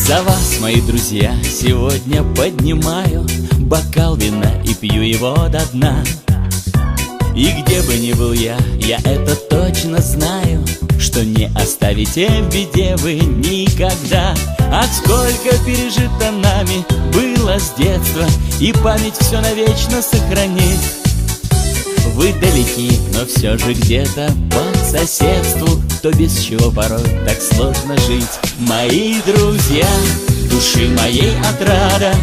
За вас, мои друзья, сегодня поднимаю бокал вина и пью его до дна. И где бы ни был я это точно знаю, что не оставите в беде вы никогда. Ах, сколько пережито нами было с детства, и память все навечно сохранит. Вы далеки, но все же где-то по соседству, кто без чего порой так сложно жить. Мои друзья, души моей отрада,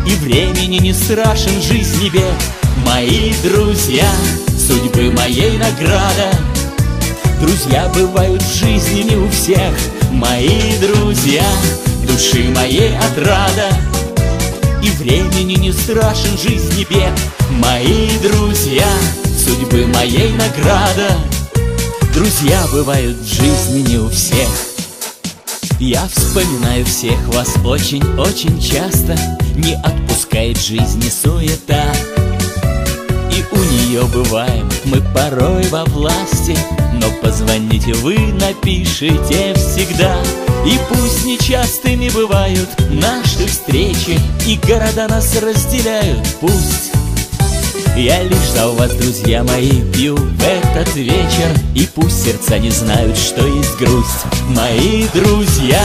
и времени не страшен жизни бег. Мои друзья, судьбы моей награда, друзья бывают в жизни не у всех. Мои друзья, души моей отрада, и времени не страшен жизни бег. Мои друзья, судьбы моей награда, друзья бывают в жизни не у всех. Я вспоминаю всех вас очень-очень часто, не отпускает жизни суета. И у нее бываем мы порой во власти, но позвоните вы, напишите всегда. И пусть нечастыми бывают наши встречи, и города нас разделяют, пусть. Я лишь за вас, друзья мои, пью в этот вечер, и пусть сердца не знают, что есть грусть. Мои друзья,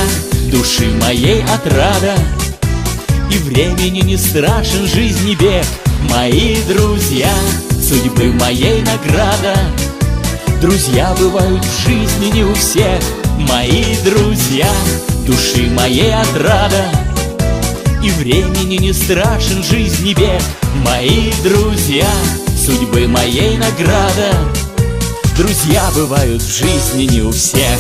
души моей отрада, и времени не страшен жизни бег. Мои друзья, судьбы моей награда, друзья бывают в жизни не у всех. Мои друзья, души моей отрада, и времени не страшен жизни бег. Мои друзья, судьбы моей награда, друзья бывают в жизни не у всех.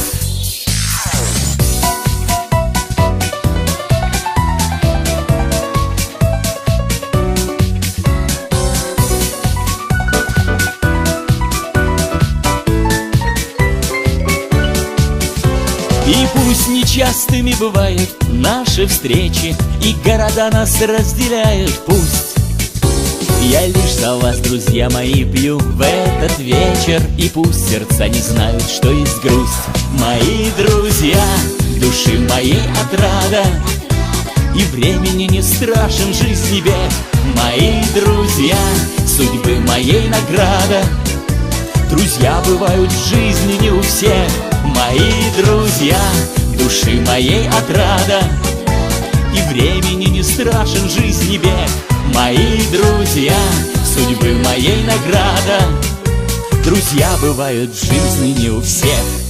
И пусть нечастыми бывают наши встречи, и города нас разделяют, пусть. Я лишь за вас, друзья мои, пью в этот вечер, и пусть сердца не знают, что есть грусть. Мои друзья, души моей отрада, и времени не страшен жизни бег. Мои друзья, судьбы моей награда, друзья бывают в жизни не у всех. Мои друзья, души моей отрада, и времени не страшен жизни бег. Мои друзья, судьбы моей награда, друзья бывают в жизни не у всех.